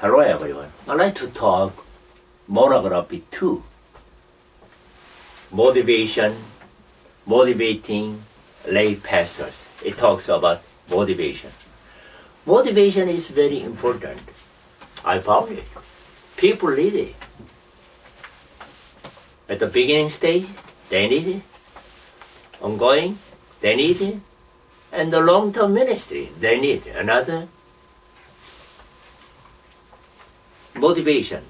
Hello everyone. I'd like to talk monography 2. Motivation, motivating lay pastors. It talks about motivation. Motivation is very important. I found it. People need it. At the beginning stage, they need it. Ongoing, they need it. And the long-term ministry, they need another motivation.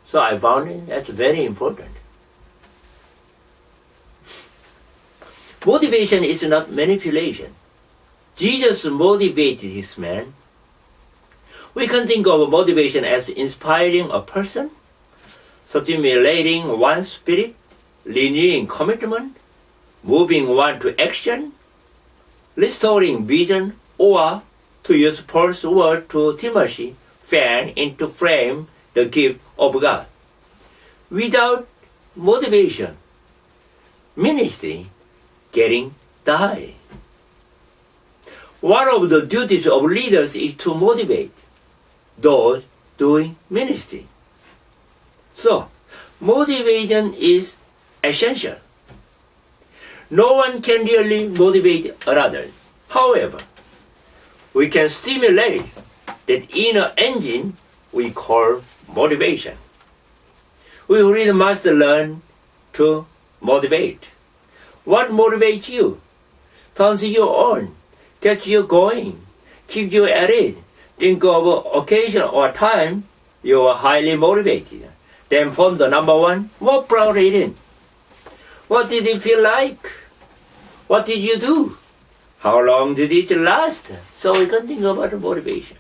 So I found it that's very important. Motivation is not manipulation. Jesus motivated his man. We can think of motivation as inspiring a person, stimulating one's spirit, renewing commitment, moving one to action, restoring vision, or, to use Paul's word to Timothy, fan into flame the gift of God. Without motivation, ministry getting die. One of the duties of leaders is to motivate those doing ministry. So, motivation is essential. No one can really motivate others. However, we can stimulate that inner engine we call motivation. We really must learn to motivate. What motivates you? Turns you on, gets you going, keeps you at it. Think of an occasion or time you are highly motivated. Then from the number one, what brought it in? What did it feel like? What did you do? How long did it last? So we can think about motivation.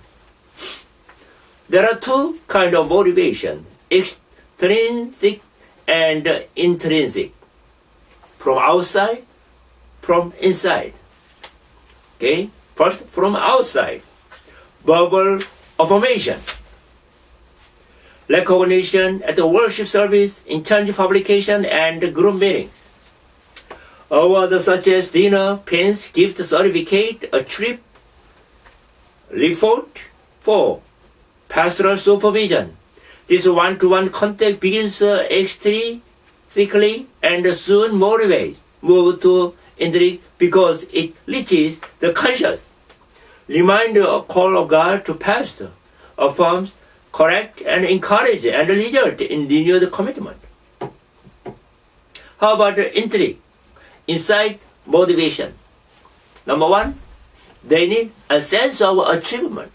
There are two kinds of motivation, extrinsic and intrinsic. From outside, from inside. Okay? First, from outside. Verbal affirmation. Recognition at the worship service, in church publication, and group meetings. Awards such as dinner, pins, gift certificate, a trip, report. 4. Pastoral supervision. This one-to-one contact begins extrinsically and soon motivates, move to intrinsic because it reaches the conscious. Reminder a call of God to pastor, affirms, correct, and encourage, and result in renewed commitment. How about the intrinsic? Inside motivation. Number one, they need a sense of achievement,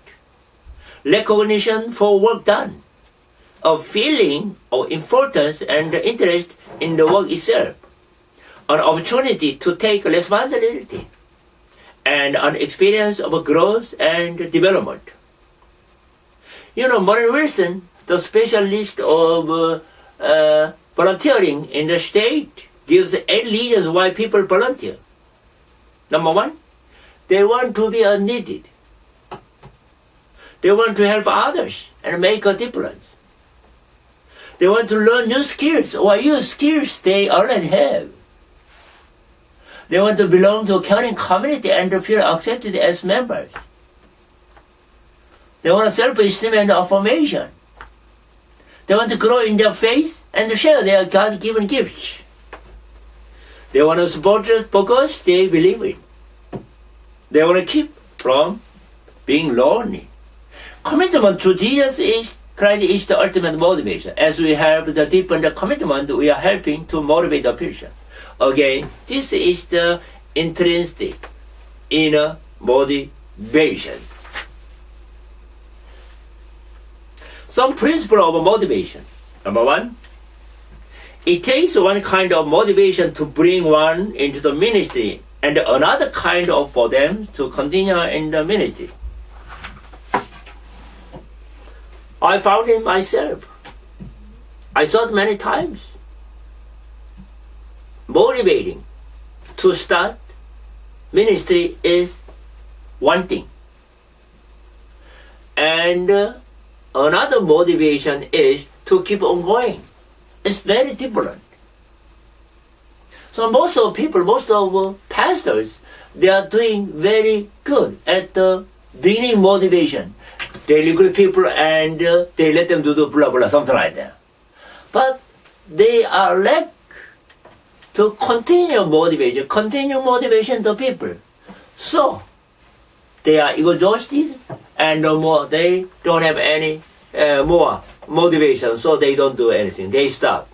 recognition for work done, a feeling of importance and interest in the work itself, an opportunity to take responsibility, and an experience of growth and development. Morris Wilson, the specialist of volunteering in the state, gives 8 reasons why people volunteer. Number one, they want to be needed. They want to help others and make a difference. They want to learn new skills or use skills they already have. They want to belong to a caring community and feel accepted as members. They want self-esteem and affirmation. They want to grow in their faith and share their God-given gifts. They want to support because they believe in. They want to keep from being lonely. Commitment to Jesus Christ is the ultimate motivation. As we have the deepened commitment, we are helping to motivate the person. Again, this is the intrinsic inner motivation. Some principle of motivation. Number one, it takes one kind of motivation to bring one into the ministry and another kind of for them to continue in the ministry. I found it myself. I thought many times. Motivating to start ministry is one thing. And another motivation is to keep on going. It's very different. So most of pastors, they are doing very good at the beginning motivation. They recruit people and they let them do the blah blah, something like that. But they are lack to continue motivation to people. So they are exhausted and no more. They don't have any more motivation, so they don't do anything. They stop.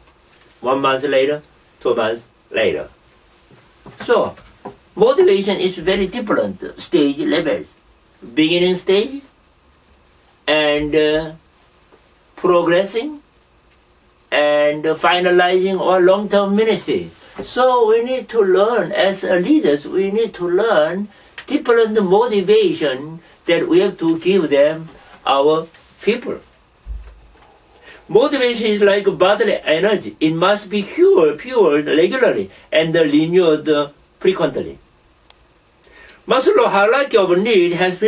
1 month later, 2 months later. So motivation is very different stage levels. Beginning stage and progressing and finalizing or long-term ministry. So we need to learn, as leaders, we need to learn different motivation that we have to give them, our people. Motivation is like bodily energy. It must be fueled regularly and renewed frequently. Maslow's hierarchy of need has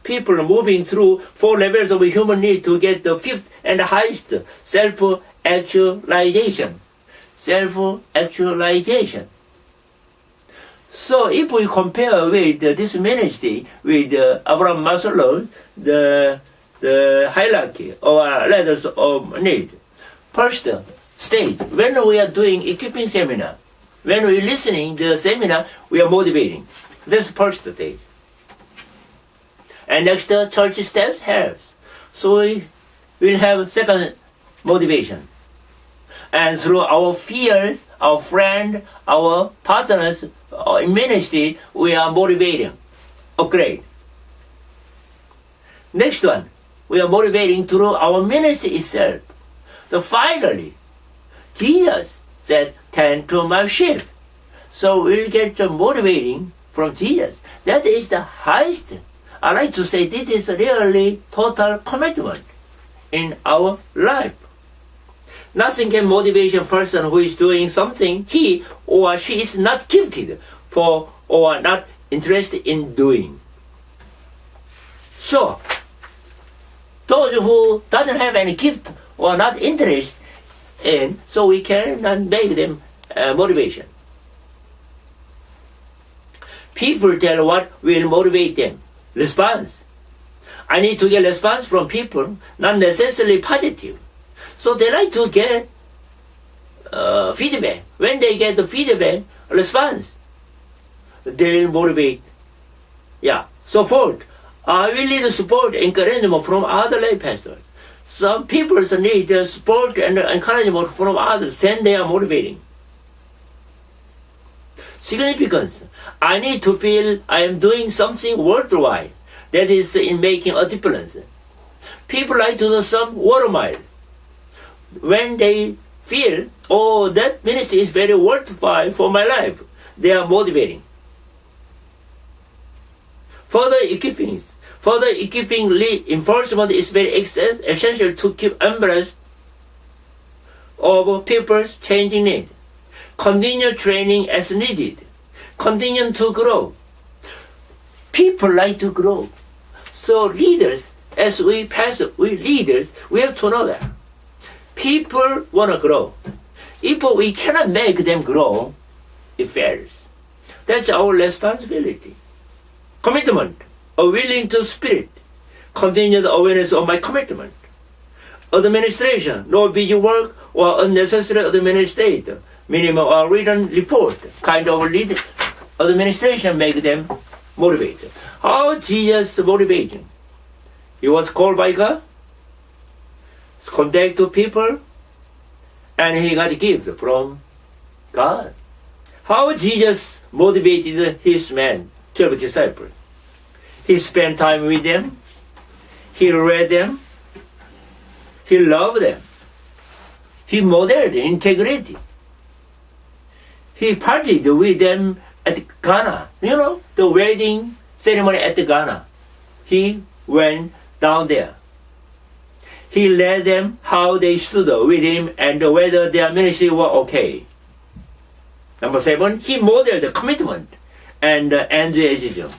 people moving through 4 levels of human need to get the 5th and highest, self-actualization. Self-actualization. So if we compare with this ministry with Abraham Maslow, the hierarchy or ladders of need. First stage, when we are doing equipping seminar, when we are listening to the seminar, we are motivating. That's the first stage. And next, church steps helps. So we will have second motivation. And through our fears, our friend, our partners in ministry, we are motivating, upgrade. Next one, we are motivating through our ministry itself. So finally, Jesus said, tend to my sheep. So we'll get the motivating from Jesus. That is the highest. I like to say this is really total commitment in our life. Nothing can motivate a person who is doing something he or she is not gifted for or not interested in doing. So, those who doesn't have any gift or not interested in, so we cannot make them motivation. People tell what will motivate them. Response. I need to get response from people, not necessarily positive. So they like to get feedback. When they get the feedback, response, they will motivate. Yeah, support. We need support, encouragement from other lay pastors. Some people need support and encouragement from others, then they are motivating. Significance. I need to feel I am doing something worthwhile. That is in making a difference. People like to do some water mile. When they feel, oh, that ministry is very worthwhile for my life, they are motivating. Further equipping enforcement is very essential to keep abreast of people's changing need. Continue training as needed. Continue to grow. People like to grow. So leaders, as we pastor, we leaders, we have to know that. People want to grow. If we cannot make them grow, it fails. That's our responsibility. Commitment, a willing to spirit, continued awareness of my commitment. Administration, no busy work or unnecessary administrator, minimum or written report, kind of lead administration make them motivated. How Jesus motivating? He was called by God, contact to people, and he got gifts from God. How Jesus motivated his 12 disciples? He spent time with them, he read them, he loved them, he modeled integrity. He partied with them at Ghana. You know, the wedding ceremony at Ghana. He went down there. He led them how they stood with him and whether their ministry were okay. Number 7, he modeled the commitment and enthusiasm.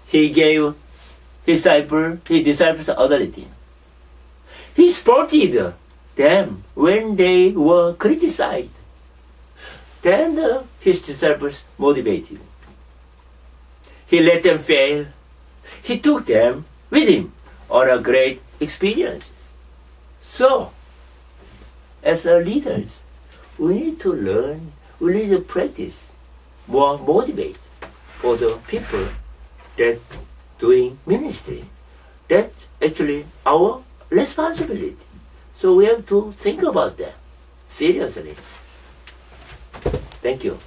He gave his disciples authority. He supported them when they were criticized. Then his disciples motivated. He let them fail he took them with him on a great experiences. So, as a leaders, we need to learn, we need to practice, more motivate for the people that doing ministry. That's actually our responsibility. So we have to think about that seriously. Thank you.